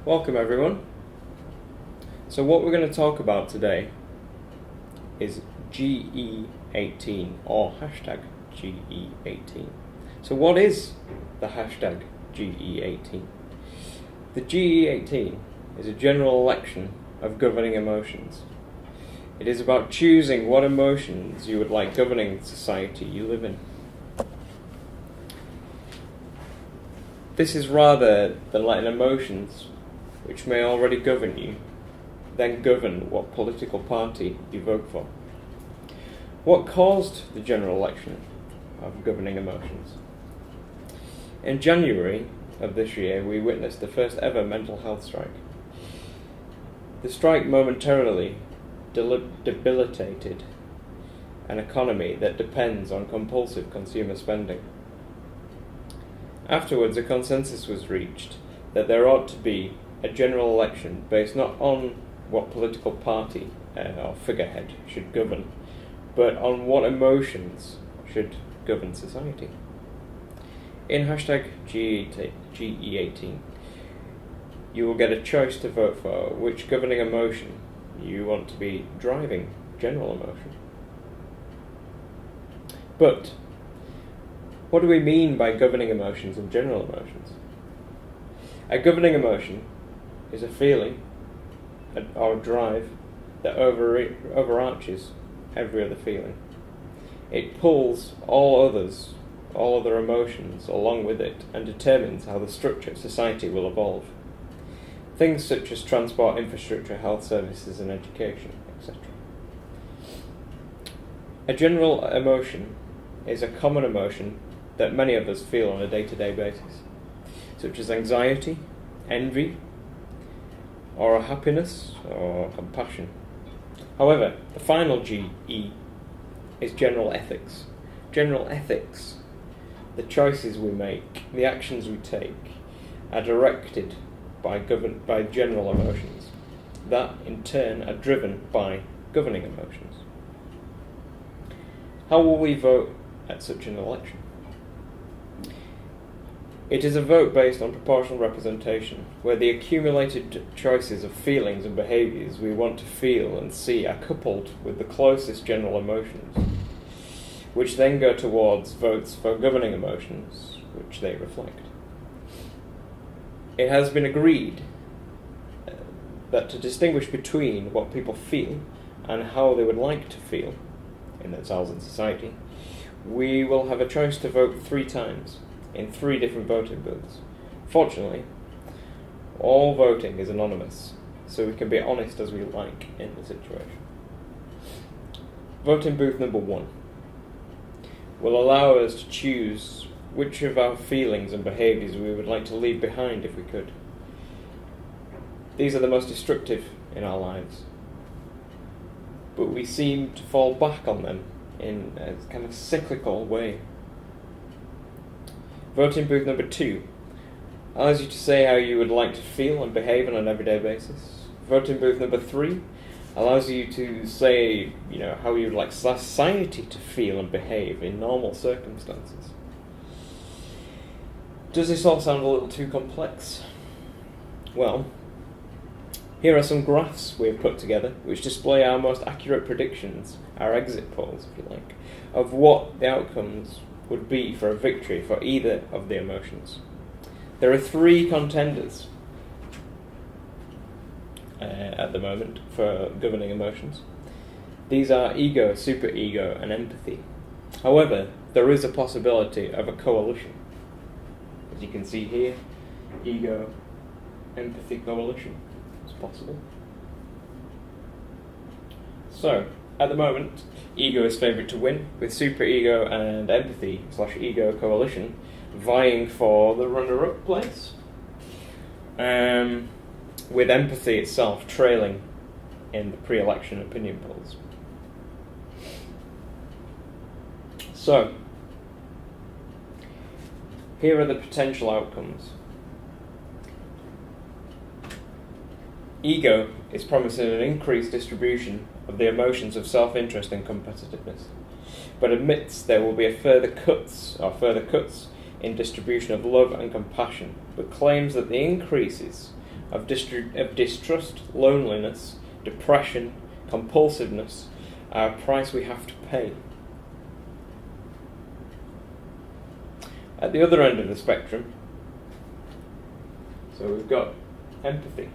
Welcome everyone. So what we're going to talk about today is GE18 or hashtag GE18. So what is the hashtag GE18? The GE18 is a general election of governing emotions. It is about choosing what emotions you would like governing the society you live in. This is rather than letting emotions, which may already govern you, then govern what political party you vote for. What caused the general election of governing emotions? In January of this year, we witnessed the first ever mental health strike. The strike momentarily debilitated an economy that depends on compulsive consumer spending. Afterwards, a consensus was reached that there ought to be a general election based not on what political party or figurehead should govern, but on what emotions should govern society. In hashtag GE18, you will get a choice to vote for which governing emotion you want to be driving general emotion. But what do we mean by governing emotions and general emotions? A governing emotion is a feeling or a drive that overarches every other feeling. It pulls all other emotions along with it and determines how the structure of society will evolve. Things such as transport, infrastructure, health services and education, etc. A general emotion is a common emotion that many of us feel on a day-to-day basis, such as anxiety, envy, or a happiness or compassion. However, the final GE is general ethics. General ethics, the choices we make, the actions we take, are directed by general emotions, that in turn are driven by governing emotions. How will we vote at such an election? It is a vote based on proportional representation, where the accumulated choices of feelings and behaviours we want to feel and see are coupled with the closest general emotions, which then go towards votes for governing emotions, which they reflect. It has been agreed that to distinguish between what people feel and how they would like to feel in themselves and society, we will have a choice to vote 3 times in 3 different voting booths. Fortunately, all voting is anonymous, so we can be honest as we like in the situation. Voting booth number 1 will allow us to choose which of our feelings and behaviours we would like to leave behind if we could. These are the most destructive in our lives, but we seem to fall back on them in a kind of cyclical way. Voting booth number 2 allows you to say how you would like to feel and behave on an everyday basis. Voting booth number 3 allows you to say, how you would like society to feel and behave in normal circumstances. Does this all sound a little too complex? Well, here are some graphs we have put together which display our most accurate predictions, our exit polls, if you like, of what the outcomes would be for a victory for either of the emotions. There are 3 contenders at the moment for governing emotions. These are ego, superego, and empathy. However, there is a possibility of a coalition. As you can see here, ego, empathy coalition is possible. So, at the moment, ego is favoured to win, with superego and empathy/ego coalition vying for the runner-up place, with empathy itself trailing in the pre-election opinion polls. So, here are the potential outcomes. Ego is promising an increased distribution of the emotions of self-interest and competitiveness, but admits there will be further cuts in distribution of love and compassion, but claims that the increases of distrust, loneliness, depression, compulsiveness are a price we have to pay. At the other end of the spectrum, so we've got empathy.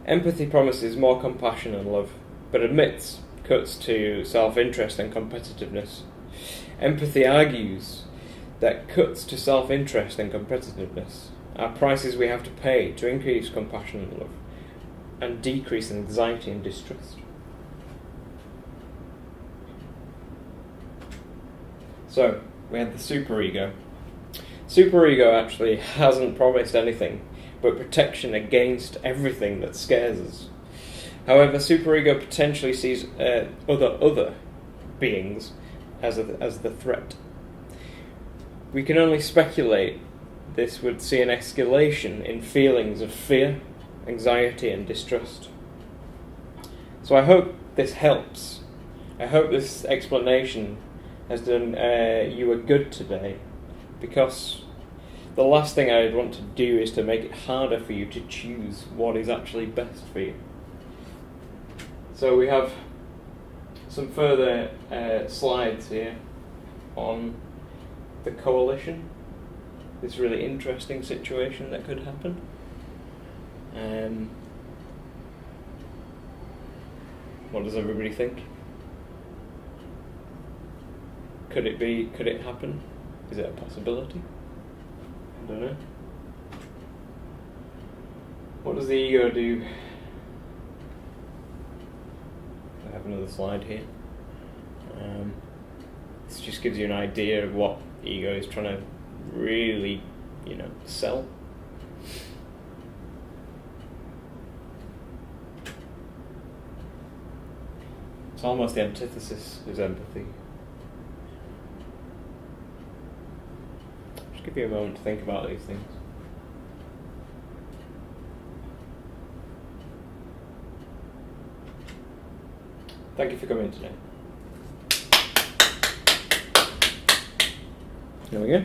Empathy promises more compassion and love, but admits cuts to self-interest and competitiveness. Empathy argues that cuts to self-interest and competitiveness are prices we have to pay to increase compassion and love and decrease anxiety and distrust. So, we had the superego. Superego actually hasn't promised anything but protection against everything that scares us. However, superego potentially sees other beings as the threat. We can only speculate this would see an escalation in feelings of fear, anxiety and distrust. So I hope this helps. I hope this explanation has done you a good today, because the last thing I'd want to do is to make it harder for you to choose what is actually best for you. So we have some further slides here on the coalition, this really interesting situation that could happen. What does everybody think? Could it happen? Is it a possibility? I don't know. What does the ego do? I have another slide here. This just gives you an idea of what the ego is trying to really, sell. It's almost the antithesis is empathy. Just give you a moment to think about these things. Thank you for coming today. There we go.